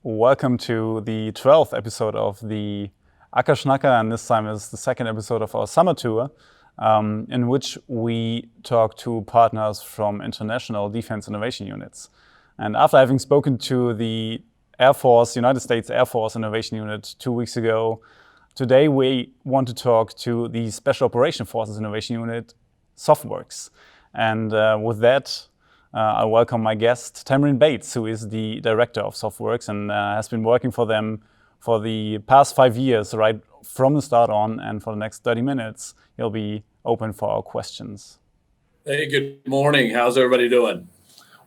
Welcome to the 12th episode of the Ackerschnacker, and this time is the second episode of our summer tour, in which we talk to partners from international defense innovation units. And after having spoken to the Air Force, United States Air Force Innovation Unit 2 weeks ago, today we want to talk to the Special Operation Forces Innovation Unit, SOFWERX. And with that, I welcome my guest, Tambrein Bates, who is the director of SOFWERX and has been working for them for the past 5 years, right from the start on. And for the next 30 minutes, he'll be open for our questions. Hey, good morning. How's everybody doing?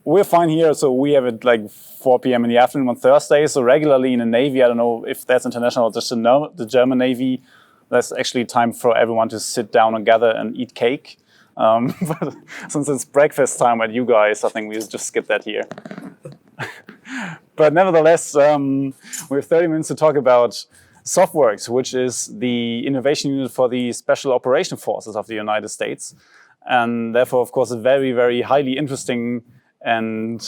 We're fine here. So we have it like 4 p.m. in the afternoon on Thursday. So regularly in the Navy, I don't know if that's international or just the German Navy, there's actually time for everyone to sit down and gather and eat cake. But since it's breakfast time at you guys, I think we'll just skip that here. But nevertheless, we have 30 minutes to talk about SOFWERX, which is the innovation unit for the Special Operation Forces of the United States. And therefore, of course, a very, very highly interesting and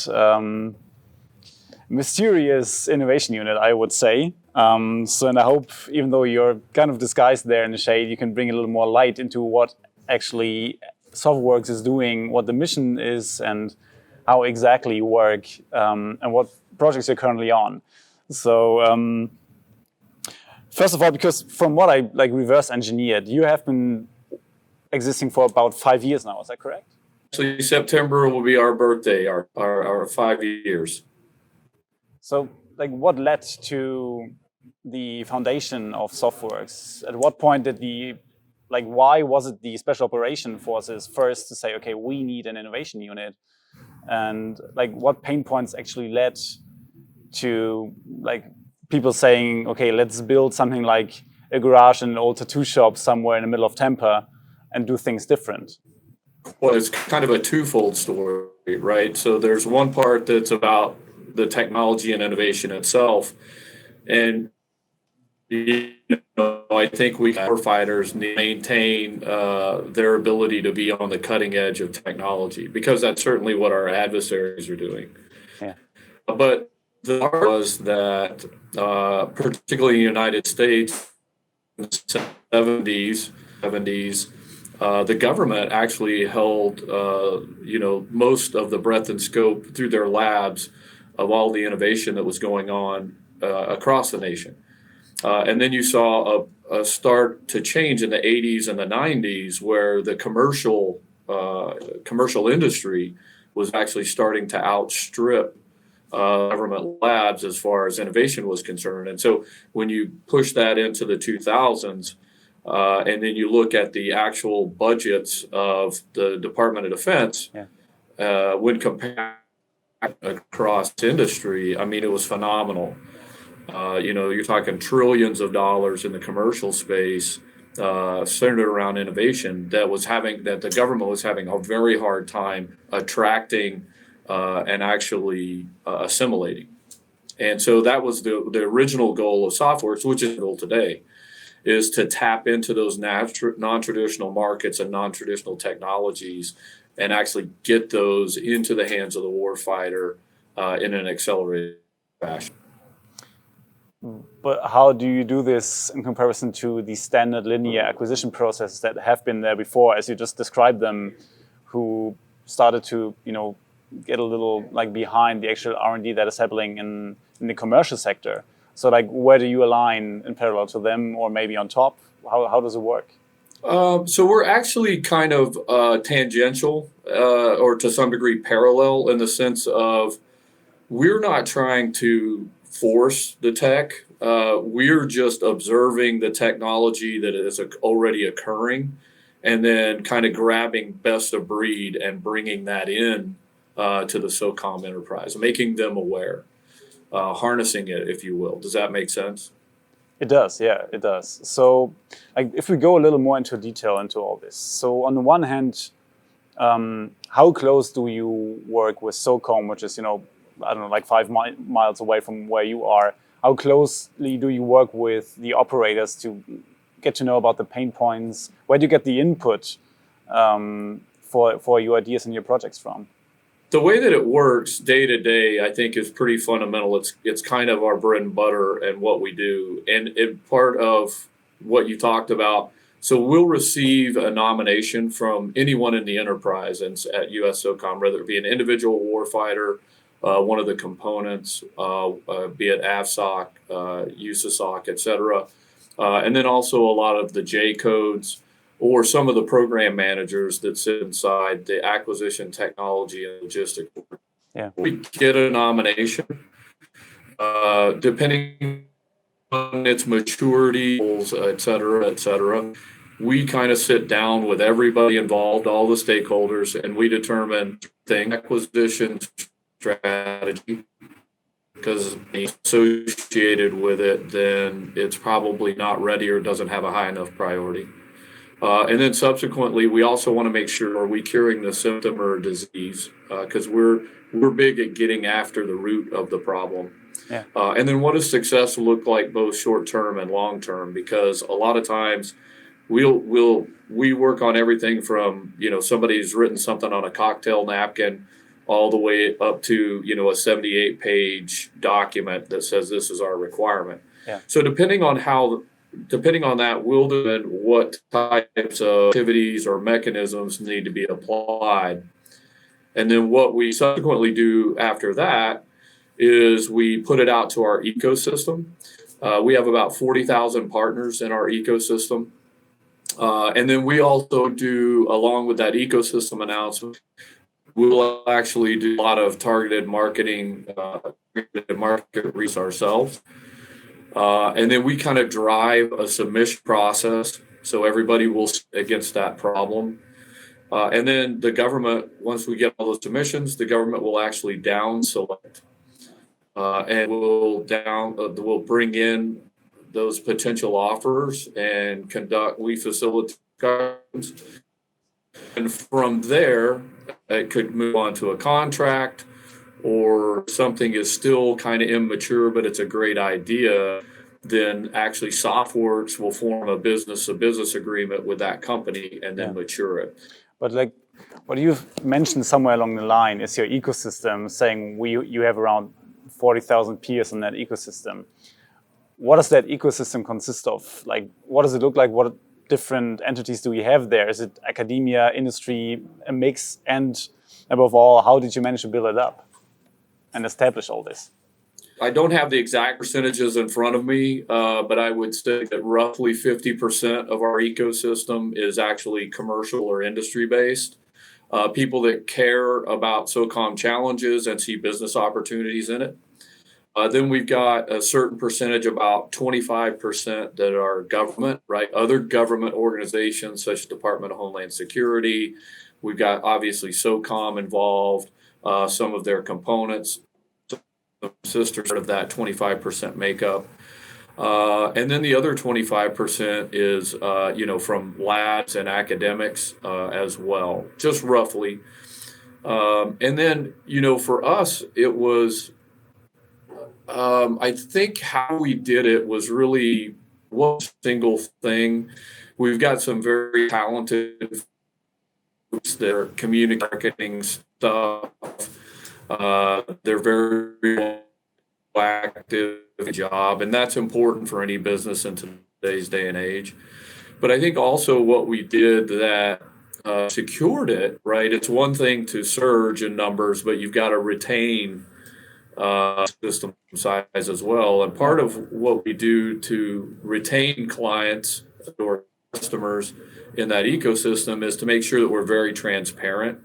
mysterious innovation unit, I would say. And I hope, even though you're kind of disguised there in the shade, you can bring a little more light into what actually SOFWERX is doing, what the mission is, and how exactly you work, and what projects you're currently on. So, first of all, because from what I reverse engineered, you have been existing for about 5 years now. Is that correct? Actually, September will be our birthday, our 5 years. So, what led to the foundation of SOFWERX? At what point did why was it the Special Operation Forces first to say, okay, we need an innovation unit? And what pain points actually led to people saying, okay, let's build something like a garage in an old tattoo shop somewhere in the middle of Tampa and do things different? Well, it's kind of a twofold story, right? So there's one part that's about the technology and innovation itself. And I think we warfighters need to maintain their ability to be on the cutting edge of technology, because that's certainly what our adversaries are doing. Yeah. But the part was that, particularly in the United States, in the 70s, the government actually held, most of the breadth and scope through their labs of all the innovation that was going on across the nation. And then you saw a start to change in the 80s and the 90s, where the commercial industry was actually starting to outstrip government labs as far as innovation was concerned. And so when you push that into the 2000s, and then you look at the actual budgets of the Department of Defense, when compared across industry, I mean, it was phenomenal. You're talking trillions of dollars in the commercial space, centered around innovation that the government was having a very hard time attracting and actually assimilating. And so that was the original goal of SOFWERX, which is the goal today, is to tap into those non-traditional markets and non-traditional technologies and actually get those into the hands of the warfighter in an accelerated fashion. But how do you do this in comparison to the standard linear acquisition processes that have been there before, as you just described them, who started to, get a little behind the actual R&D that is happening in the commercial sector? So where do you align in parallel to them, or maybe on top? How does it work? So we're actually kind of tangential, or to some degree parallel, in the sense of we're not trying to force the tech. We're just observing the technology that is already occurring, and then kind of grabbing best of breed and bringing that in to the SOCOM enterprise, making them aware, harnessing it, if you will. Does that make sense? It does, yeah, it does. So if we go a little more into detail into all this. So on the one hand, how close do you work with SOCOM, which is, 5 miles away from where you are? How closely do you work with the operators to get to know about the pain points? Where do you get the input for your ideas and your projects from? The way that it works day to day, I think, is pretty fundamental. It's kind of our bread and butter and what we do. And part of what you talked about, so we'll receive a nomination from anyone in the enterprise and at USSOCOM, whether it be an individual warfighter, one of the components, be it AVSOC, USSOC, et cetera. And then also a lot of the J codes, or some of the program managers that sit inside the acquisition, technology, and logistics. Yeah. We get a nomination, depending on its maturity, et cetera. We kind of sit down with everybody involved, all the stakeholders, and we determine the acquisition strategy, because associated with it, then it's probably not ready or doesn't have a high enough priority. And then subsequently, we also want to make sure, are we curing the symptom or disease? Because we're big at getting after the root of the problem. Yeah. And then what does success look like, both short term and long term? Because a lot of times we work on everything from, somebody's written something on a cocktail napkin all the way up to, a 78-page document that says this is our requirement. Yeah. So depending on that, we'll determine what types of activities or mechanisms need to be applied. And then what we subsequently do after that is we put it out to our ecosystem. We have about 40,000 partners in our ecosystem. And then we also do, along with that ecosystem announcement, we'll actually do a lot of targeted marketing, market research ourselves. And then we kind of drive a submission process, so everybody will against that problem. And then the government, once we get all the submissions, the government will actually down select, and we'll bring in those potential offers and we facilitate discussions. And from there, it could move on to a contract, or something is still kind of immature, but it's a great idea. Then actually Softworks will form a business agreement with that company and then mature it. But like what you've mentioned somewhere along the line is your ecosystem, saying you have around 40,000 peers in that ecosystem. What does that ecosystem consist of? Like, what does it look like? What different entities do we have there? Is it academia, industry, a mix? And above all, how did you manage to build it up and establish all this? I don't have the exact percentages in front of me, but I would say that roughly 50% of our ecosystem is actually commercial or industry-based. People that care about SOCOM challenges and see business opportunities in it. Then we've got a certain percentage, about 25%, that are government, right? Other government organizations such as Department of Homeland Security. We've got obviously SOCOM involved, some of their components, sisters of that 25% makeup. And then the other 25% is, from labs and academics as well, just roughly. And then, for us, it was, I think how we did it was really one single thing. We've got some very talented folks that are communicating stuff. They're very active job, and that's important for any business in today's day and age. But I think also what we did that secured it, right? It's one thing to surge in numbers, but you've got to retain system size as well. And part of what we do to retain clients or customers in that ecosystem is to make sure that we're very transparent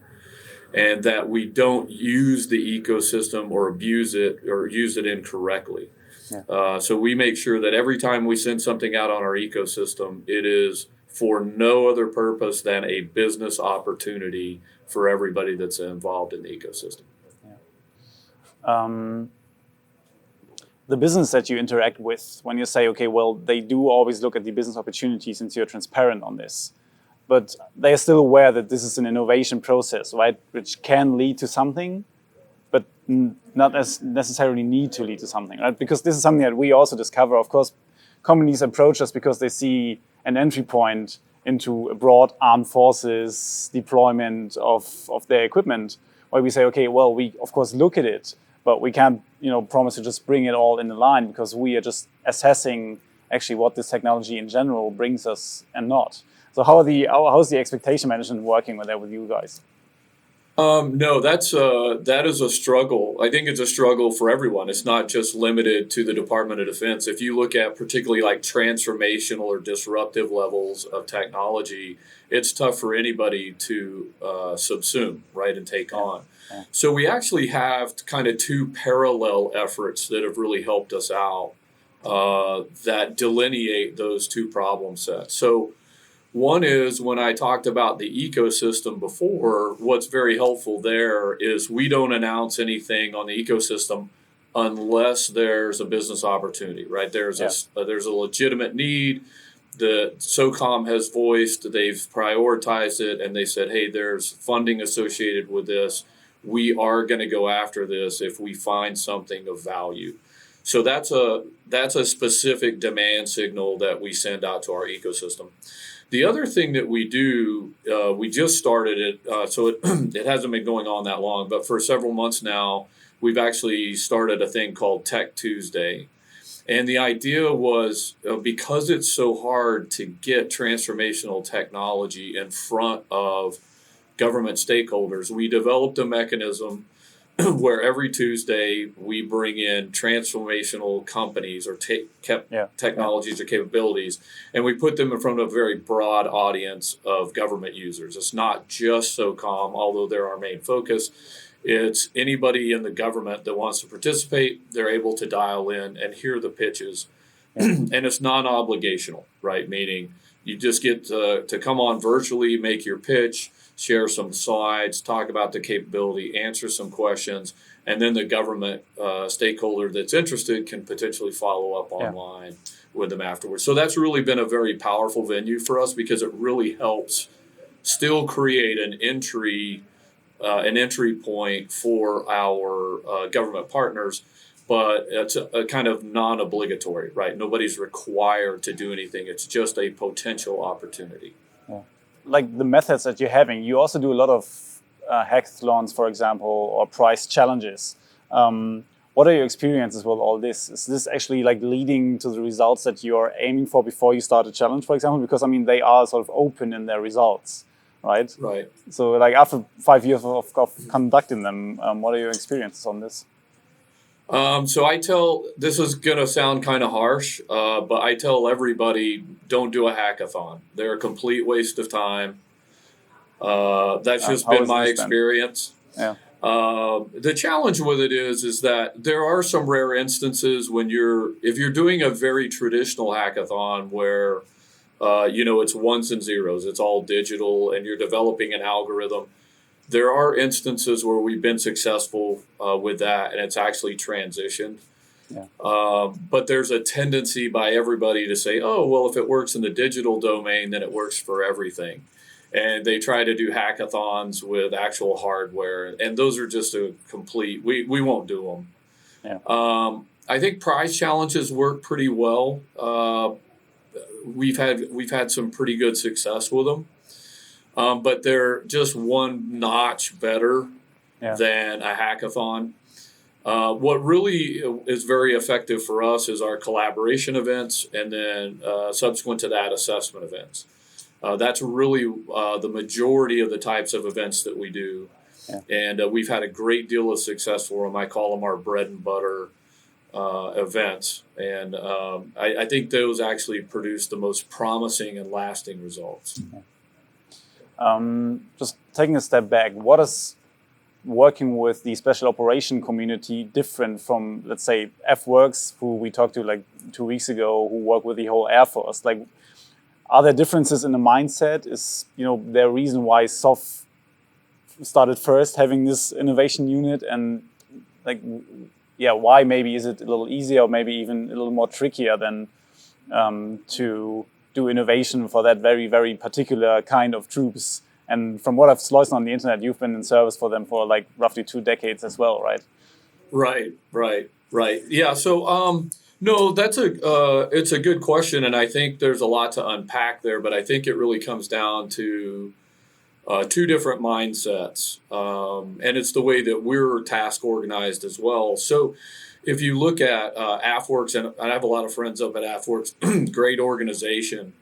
and that we don't use the ecosystem or abuse it or use it incorrectly. Yeah. So we make sure that every time we send something out on our ecosystem, it is for no other purpose than a business opportunity for everybody that's involved in the ecosystem. The business that you interact with, when you say, okay, well, they do always look at the business opportunities since you're transparent on this, but they are still aware that this is an innovation process, right, which can lead to something, but not as necessarily need to lead to something, right? Because this is something that we also discover. Of course, companies approach us because they see an entry point into a broad armed forces deployment of their equipment, where we say, okay, well, we of course look at it, but we can't, promise to just bring it all in the line, because we are just assessing actually what this technology in general brings us and not. So how's the expectation management working with you guys? No, that is a struggle. I think it's a struggle for everyone. It's not just limited to the Department of Defense. If you look at particularly like transformational or disruptive levels of technology, it's tough for anybody to subsume, right, and take on. Yeah. So we actually have kind of two parallel efforts that have really helped us out that delineate those two problem sets. So one is, when I talked about the ecosystem before, what's very helpful there is we don't announce anything on the ecosystem unless there's a business opportunity, right? There's a legitimate need that SOCOM has voiced, they've prioritized it, and they said, hey, there's funding associated with this. We are going to go after this if we find something of value. So that's a specific demand signal that we send out to our ecosystem. The other thing that we do, we just started it, so it hasn't been going on that long, but for several months now, we've actually started a thing called Tech Tuesday. And the idea was, because it's so hard to get transformational technology in front of government stakeholders, we developed a mechanism where every Tuesday we bring in transformational companies or technologies or capabilities, and we put them in front of a very broad audience of government users. It's not just SOCOM, although they're our main focus. It's anybody in the government that wants to participate. They're able to dial in and hear the pitches. And it's non-obligational, right? Meaning you just get to come on virtually, make your pitch, share some slides, talk about the capability, answer some questions, and then the government stakeholder that's interested can potentially follow up online with them afterwards. So that's really been a very powerful venue for us, because it really helps still create an entry point for our government partners, but it's a kind of non-obligatory, right? Nobody's required to do anything. It's just a potential opportunity. Like the methods that you're having, you also do a lot of hackathons, for example, or prize challenges. What are your experiences with all this? Is this actually like leading to the results that you're aiming for before you start a challenge, for example? Because they are sort of open in their results, right? Right. So like after 5 years of conducting them, what are your experiences on this? So this is going to sound kind of harsh, but I tell everybody, don't do a hackathon. They're a complete waste of time. That's just been my experience. Yeah. The challenge with it is that there are some rare instances when if you're doing a very traditional hackathon where, it's ones and zeros, it's all digital, and you're developing an algorithm. There are instances where we've been successful with that, and it's actually transitioned. Yeah. But there's a tendency by everybody to say, oh, well, if it works in the digital domain, then it works for everything. And they try to do hackathons with actual hardware, and those are just a complete, we won't do them. Yeah. I think prize challenges work pretty well. We've had some pretty good success with them. But they're just one notch better than a hackathon. What really is very effective for us is our collaboration events, and then subsequent to that, assessment events. That's really the majority of the types of events that we do. Yeah. And we've had a great deal of success for them. I call them our bread and butter events. And I think those actually produce the most promising and lasting results. Okay. Just taking a step back, what is working with the special operation community different from, let's say, SOFWERX, who we talked to like 2 weeks ago, who work with the whole Air Force? Like, are there differences in the mindset? Is there a reason why SOF started first having this innovation unit, and why maybe is it a little easier or maybe even a little more trickier than to do innovation for that very, very particular kind of troops? And from what I've sliced on the internet, you've been in service for them for like roughly 2 decades as well, right? Right. Yeah. So, no, it's a good question, and I think there's a lot to unpack there. But I think it really comes down to two different mindsets. And it's the way that we're task organized as well. So if you look at AFWERX, and I have a lot of friends up at AFWERX, great organization,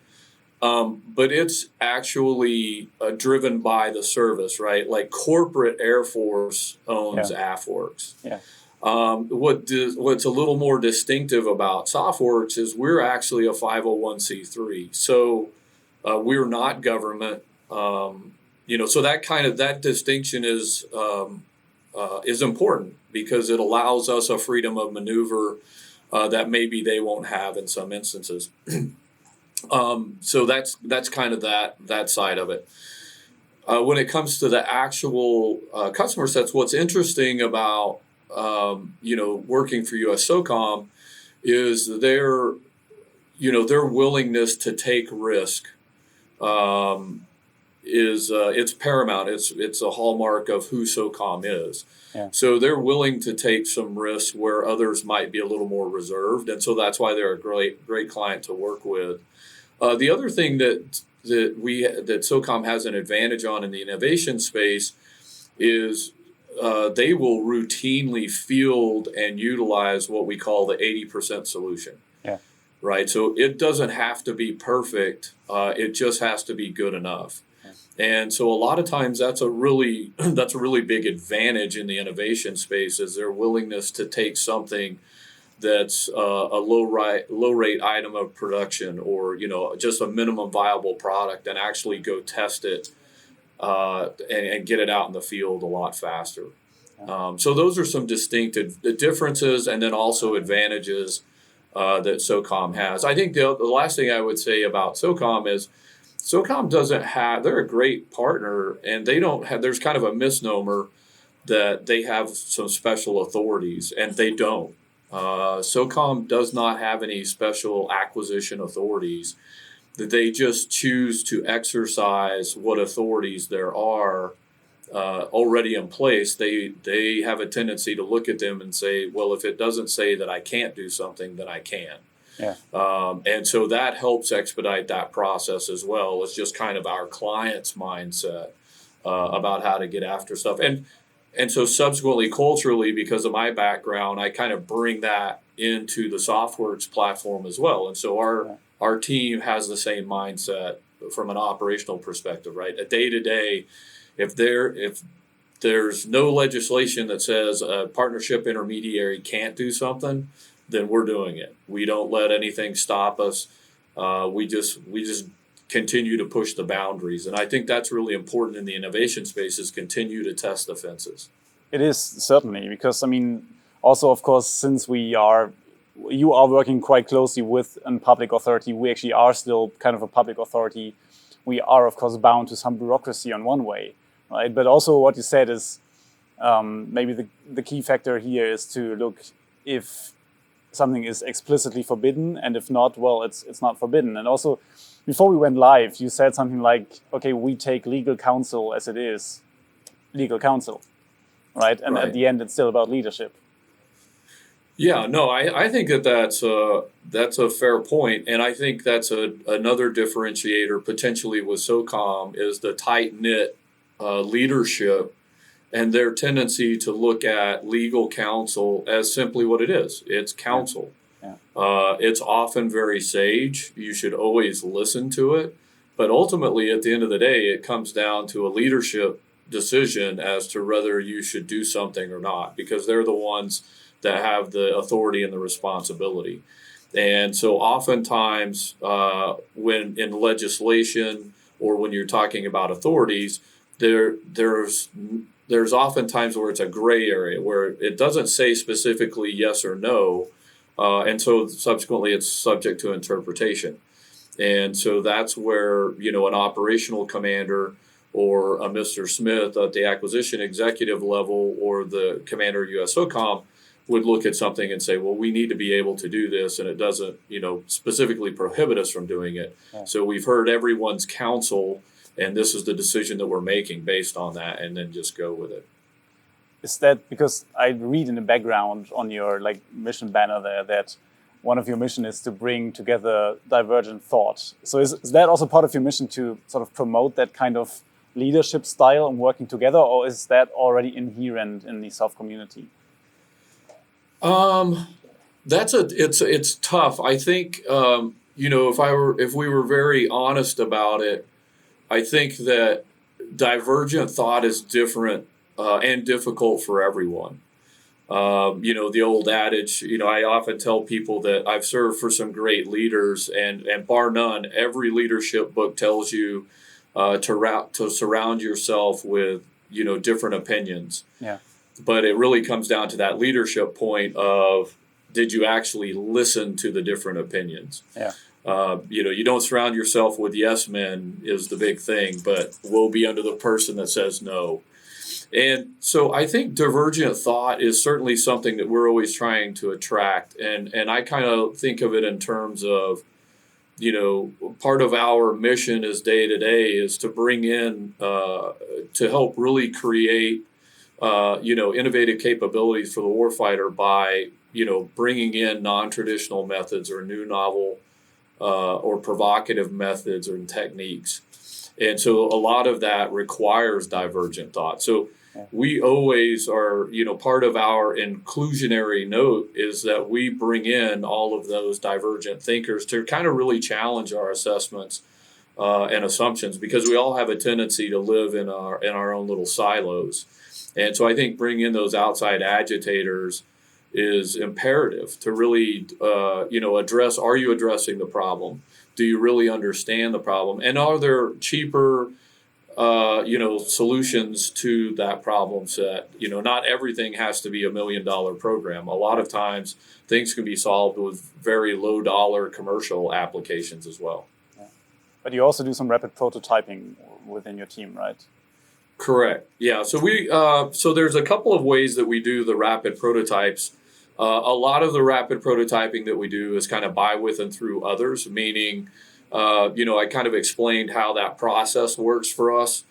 but it's actually driven by the service, right? Like corporate Air Force owns AFWERX. Yeah. What's a little more distinctive about SOFWERX is we're actually a 501c3. So we're not government. So that distinction is important because it allows us a freedom of maneuver that maybe they won't have in some instances. So that's kind of that side of it. When it comes to the actual customer sets, what's interesting about working for USSOCOM is their willingness to take risk. It's paramount. It's a hallmark of who SOCOM is. Yeah. So they're willing to take some risks where others might be a little more reserved, and so that's why they're a great client to work with. The other thing that SOCOM has an advantage on in the innovation space is they will routinely field and utilize what we call the 80% solution. Yeah. Right. So it doesn't have to be perfect. It just has to be good enough. And so a lot of times that's a really big advantage in the innovation space is their willingness to take something that's a low rate item of production or just a minimum viable product and actually go test it and get it out in the field a lot faster. So those are some distinctive differences and then also advantages that SOCOM has. I think the last thing I would say about SOCOM is SOCOM they're a great partner and they don't have, there's kind of a misnomer that they have some special authorities and they don't. SOCOM does not have any special acquisition authorities. That they just choose to exercise what authorities there are already in place. They have a tendency to look at them and say, well, if it doesn't say that I can't do something, then I can. Yeah. And so that helps expedite that process as well. It's just kind of our client's mindset about how to get after stuff. And so subsequently, culturally, because of my background, I kind of bring that into the SOFWERX platform as well. And so our team has the same mindset from an operational perspective, right? A day-to-day, if there's no legislation that says a partnership intermediary can't do something, then we're doing it. We don't let anything stop us. We just continue to push the boundaries. And I think that's really important in the innovation space is continue to test the fences. It is certainly because, also, of course, since you are working quite closely with a public authority, we actually are still kind of a public authority. We are, of course, bound to some bureaucracy on one way, right? But also what you said is maybe the key factor here is to look if something is explicitly forbidden, and if not, well, it's not forbidden. And also, before we went live, you said something like, okay, we take legal counsel as it is legal counsel, right? And at the end, it's still about leadership. Yeah, no, I think that's a fair point, and I think that's another differentiator potentially with SOCOM is the tight-knit leadership and their tendency to look at legal counsel as simply what it is. It's counsel. Yeah. It's often very sage. You should always listen to it. But ultimately, at the end of the day, it comes down to a leadership decision as to whether you should do something or not, because they're the ones that have the authority and the responsibility. And so oftentimes when in legislation or when you're talking about authorities, there's often times where it's a gray area where it doesn't say specifically yes or no. And so subsequently it's subject to interpretation. And so that's where, an operational commander or a Mr. Smith at the acquisition executive level or the commander of USSOCOM would look at something and say, well, we need to be able to do this, and it doesn't, specifically prohibit us from doing it. Yeah. So we've heard everyone's counsel, and this is the decision that we're making based on that, and then just go with it. Is that because I read in the background on your mission banner there that one of your mission is to bring together divergent thought. So is that also part of your mission to sort of promote that kind of leadership style and working together, or is that already inherent in the SOF community? It's tough. I think if we were very honest about it, I think that divergent thought is different and difficult for everyone. The old adage, I often tell people that I've served for some great leaders, and bar none, every leadership book tells you to surround yourself with, different opinions. Yeah. But it really comes down to that leadership point of, did you actually listen to the different opinions? Yeah. You don't surround yourself with yes men is the big thing, but woe be unto the person that says no. And so I think divergent thought is certainly something that we're always trying to attract. And I kind of think of it in terms of, part of our mission is day to day is to bring in, to help really create, innovative capabilities for the warfighter by, bringing in non-traditional methods or new novel or provocative methods and techniques. And so a lot of that requires divergent thought. So we always are, part of our inclusionary note is that we bring in all of those divergent thinkers to kind of really challenge our assessments and assumptions, because we all have a tendency to live in our own little silos. And so I think bringing in those outside agitators is imperative to really, address, are you addressing the problem? Do you really understand the problem? And are there cheaper, solutions to that problem set? Not everything has to be $1 million program. A lot of times things can be solved with very low dollar commercial applications as well. Yeah. But you also do some rapid prototyping within your team, right? Correct. Yeah. So there's a couple of ways that we do the rapid prototypes. A lot of the rapid prototyping that we do is kind of by, with, and through others, meaning, I kind of explained how that process works for us.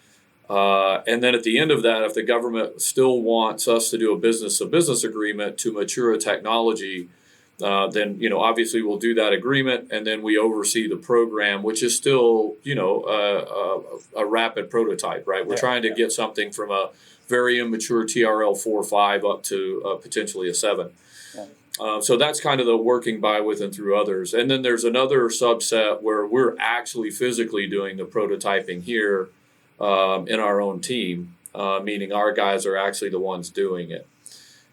And then at the end of that, if the government still wants us to do a business agreement to mature a technology, then, obviously we'll do that agreement, and then we oversee the program, which is still, a rapid prototype, right? We're trying to get something from a very immature TRL 4 or 5 up to potentially a 7. So that's kind of the working by, with, and through others. And then there's another subset where we're actually physically doing the prototyping here in our own team, meaning our guys are actually the ones doing it.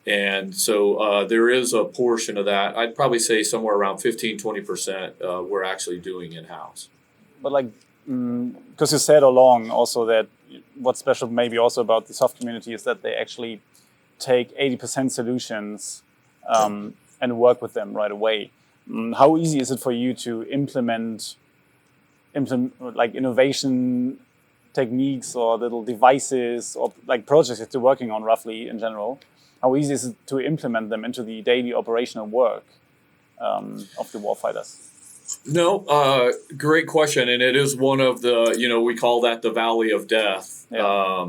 And so there is a portion of that. I'd probably say somewhere around 15-20% we're actually doing in-house. But because you said along also that what's special maybe also about the SOF community is that they actually take 80% solutions and work with them right away. How easy is it for you to implement like innovation techniques or little devices or like projects that you're working on roughly in general? How easy is it to implement them into the daily operational work of the warfighters? No, great question. And it is one of the, we call that the valley of death. Yeah.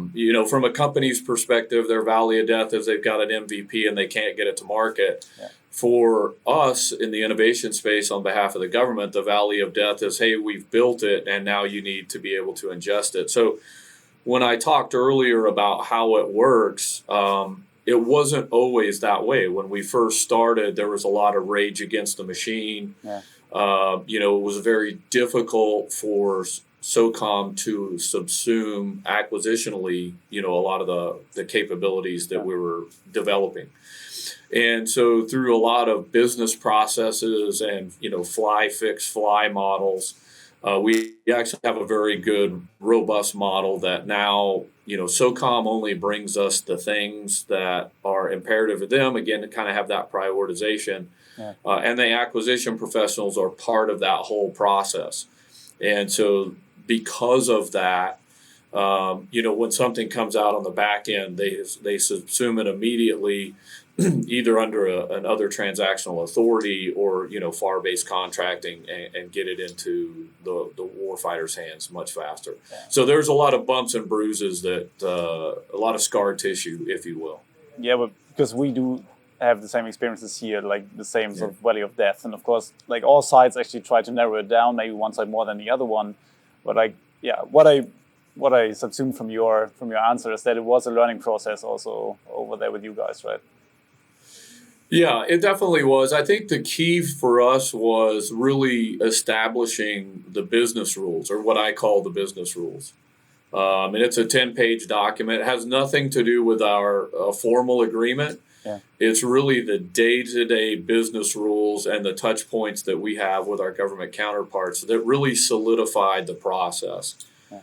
From a company's perspective, their valley of death is they've got an MVP and they can't get it to market. Yeah. For us in the innovation space on behalf of the government, the valley of death is, hey, we've built it and now you need to be able to ingest it. So when I talked earlier about how it works, it wasn't always that way. When we first started, there was a lot of rage against the machine. Yeah. It was very difficult for SOCOM to subsume acquisitionally, a lot of the capabilities that we were developing. And so through a lot of business processes and, fly, fix, fly models, we actually have a very good, robust model that now, SOCOM only brings us the things that are imperative to them, again, to kind of have that prioritization. Yeah. And the acquisition professionals are part of that whole process. And so because of that, when something comes out on the back end, they subsume it immediately, either under another transactional authority or, FAR-based contracting and get it into the warfighter's hands much faster. Yeah. So there's a lot of bumps and bruises a lot of scar tissue, if you will. Yeah, but because we do have the same experiences here, like the same sort of valley of death. And of course, like all sides actually try to narrow it down, maybe one side more than the other one. But what I what I subsumed from your answer is that it was a learning process also over there with you guys, right? Yeah, it definitely was. I think the key for us was really establishing the business rules, or what I call the business rules. And it's a 10-page document. It has nothing to do with our formal agreement. Yeah. It's really the day-to-day business rules and the touch points that we have with our government counterparts that really solidified the process. Yeah.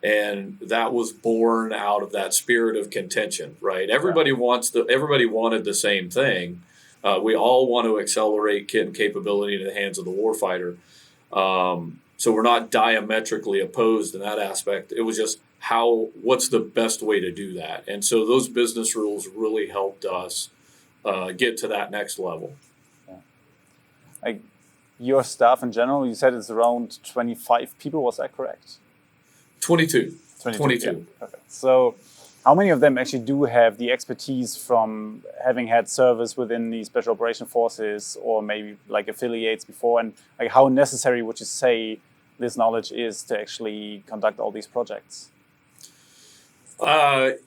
And that was born out of that spirit of contention, right? Everybody wanted the same thing. We all want to accelerate kit and capability in the hands of the warfighter. So we're not diametrically opposed in that aspect. It was just what's the best way to do that? And so those business rules really helped us get to that next level. Yeah. Like your staff in general, you said it's around 25 people, was that correct? 22. Yeah. Perfect. So how many of them actually do have the expertise from having had service within the Special Operation Forces or maybe like affiliates before? And like how necessary would you say this knowledge is to actually conduct all these projects?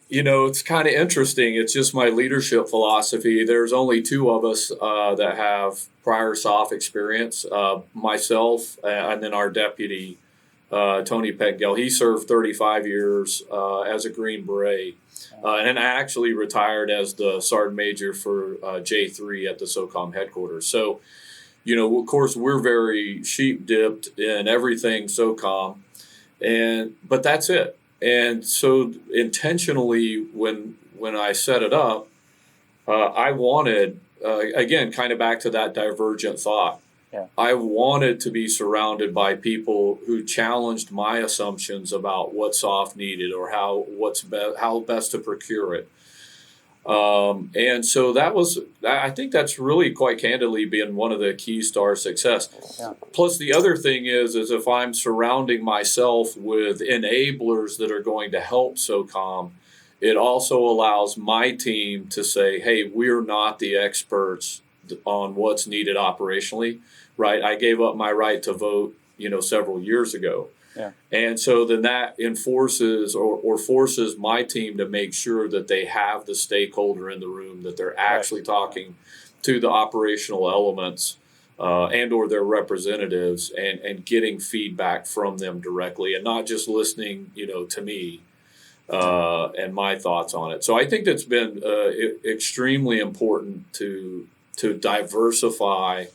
It's kind of interesting. It's just my leadership philosophy. There's only two of us that have prior SOF experience, myself and then our deputy, Tony Petgill. He served 35 years as a Green Beret and actually retired as the Sergeant Major for J3 at the SOCOM headquarters. So, of course, we're very sheep-dipped in everything SOCOM, but that's it. And so intentionally, when I set it up, I wanted, again, kind of back to that divergent thought. Yeah. I wanted to be surrounded by people who challenged my assumptions about what SOF needed or how best to procure it. And so I think that's really quite candidly been one of the keys to our success. Yeah. Plus, the other thing is if I'm surrounding myself with enablers that are going to help SOCOM, it also allows my team to say, hey, we're not the experts on what's needed operationally, right? I gave up my right to vote, several years ago. Yeah. And so then that enforces or forces my team to make sure that they have the stakeholder in the room, that they're actually talking to the operational elements and or their representatives and getting feedback from them directly and not just listening, to me and my thoughts on it. So I think that's been extremely important to diversify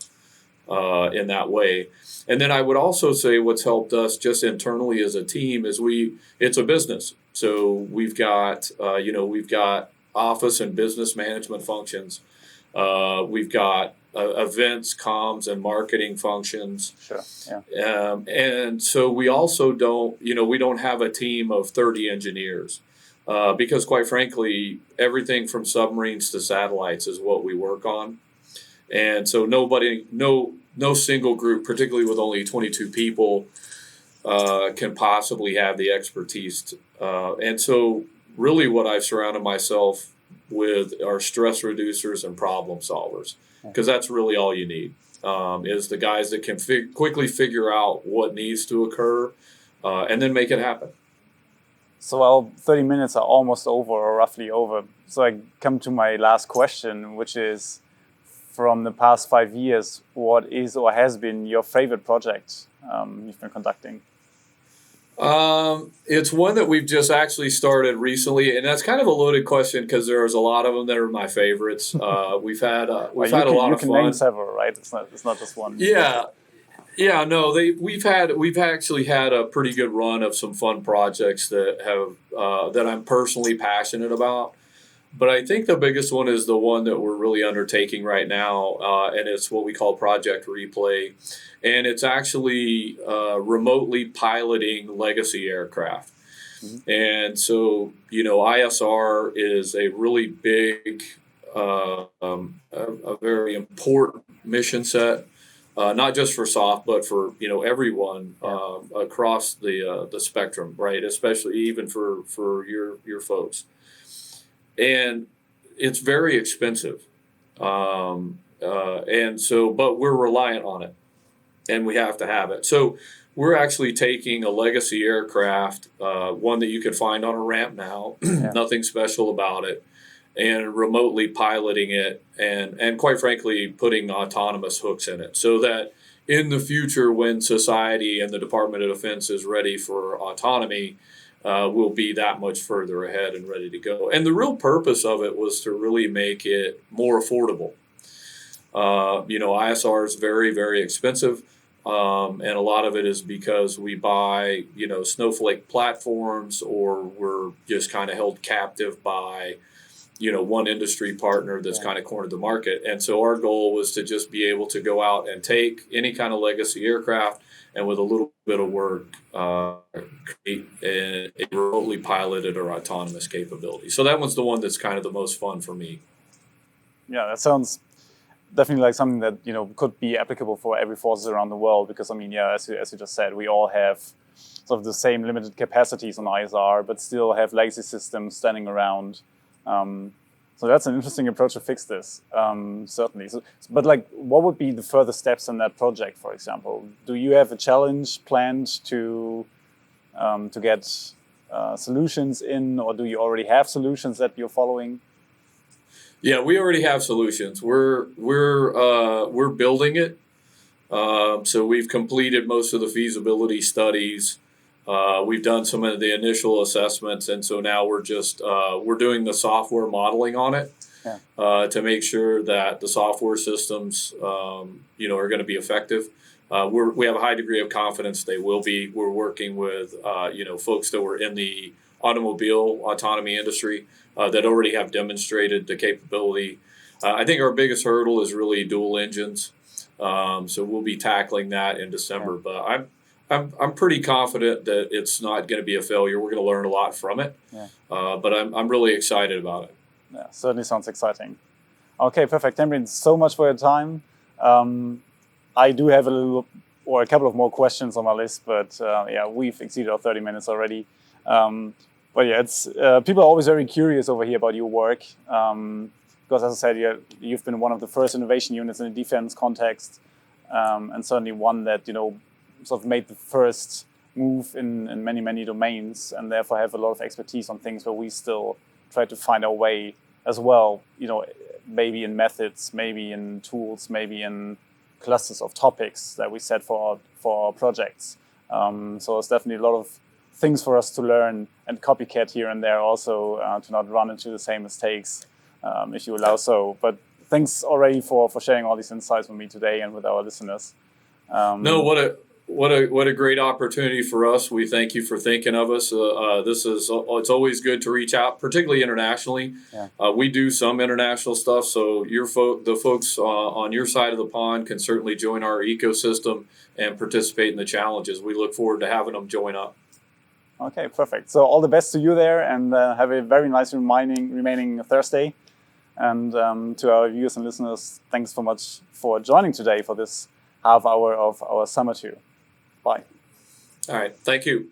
in that way. And then I would also say what's helped us just internally as a team is it's a business. So we've got office and business management functions. We've got events, comms, and marketing functions. Sure. Yeah. And so we also don't have a team of 30 engineers because quite frankly, everything from submarines to satellites is what we work on. And so no single group, particularly with only 22 people, can possibly have the expertise. And so really what I've surrounded myself with are stress reducers and problem solvers, because that's really all you need, is the guys that can quickly figure out what needs to occur and then make it happen. So our 30 minutes are almost over or roughly over. So I come to my last question, which is, from the past 5 years, what is or has been your favorite project you've been conducting? It's one that we've just actually started recently, and that's kind of a loaded question because there's a lot of them that are my favorites. We've had a lot of fun. You can name several, right? It's not just one. Yeah. No, we've actually had a pretty good run of some fun projects that I'm personally passionate about. But I think the biggest one is the one that we're really undertaking right now, and it's what we call Project Replay. And it's actually remotely piloting legacy aircraft. Mm-hmm. And so, ISR is a really big, a very important mission set, not just for SOF, but for, everyone across the spectrum, right? Especially even for your folks. And it's very expensive. And so, but we're reliant on it and we have to have it. So we're actually taking a legacy aircraft, one that you can find on a ramp now, nothing special about it, and remotely piloting it and quite frankly, putting autonomous hooks in it so that in the future, when society and the Department of Defense is ready for autonomy, we'll be that much further ahead and ready to go. And the real purpose of it was to really make it more affordable. ISR is very, very expensive. And a lot of it is because we buy, snowflake platforms, or we're just kind of held captive by, one industry partner that's kind of cornered the market. And so our goal was to just be able to go out and take any kind of legacy aircraft and with a little bit of work, create a remotely piloted or autonomous capability. So that one's the one that's kind of the most fun for me. Yeah, that sounds definitely like something that could be applicable for every forces around the world, because as you just said, we all have sort of the same limited capacities on ISR, but still have legacy systems standing around. So that's an interesting approach to fix this, certainly. But what would be the further steps in that project, for example? Do you have a challenge planned to get solutions in, or do you already have solutions that you're following? Yeah, we already have solutions. We're building it. So we've completed most of the feasibility studies. We've done some of the initial assessments, and so now we're doing the software modeling on it to make sure that the software systems are going to be effective. We have a high degree of confidence they will be. We're working with folks that were in the automobile autonomy industry that already have demonstrated the capability. I think our biggest hurdle is really dual engines. So we'll be tackling that in December. But I'm pretty confident that it's not going to be a failure. We're going to learn a lot from it. But I'm really excited about it. Yeah, certainly sounds exciting. Okay, perfect. Tambrein, so much for your time. I do have a couple of more questions on my list, but we've exceeded our 30 minutes already. But it's people are always very curious over here about your work, because as I said, you've been one of the first innovation units in the defense context, and certainly one that sort of made the first move in many domains, and therefore have a lot of expertise on things where we still try to find our way as well. Maybe in methods, maybe in tools, maybe in clusters of topics that we set for our projects. So it's definitely a lot of things for us to learn and copycat here and there also, to not run into the same mistakes, if you allow so. But thanks already for sharing all these insights with me today and with our listeners. What a great opportunity for us. We thank you for thinking of us. It's always good to reach out, particularly internationally. We do some international stuff, so the folks on your side of the pond can certainly join our ecosystem and participate in the challenges. We look forward to having them join up. Okay, perfect. So all the best to you there, and have a very nice remaining Thursday. And to our viewers and listeners, thanks so much for joining today for this half hour of our Summer 2. Bye. All right. Thank you.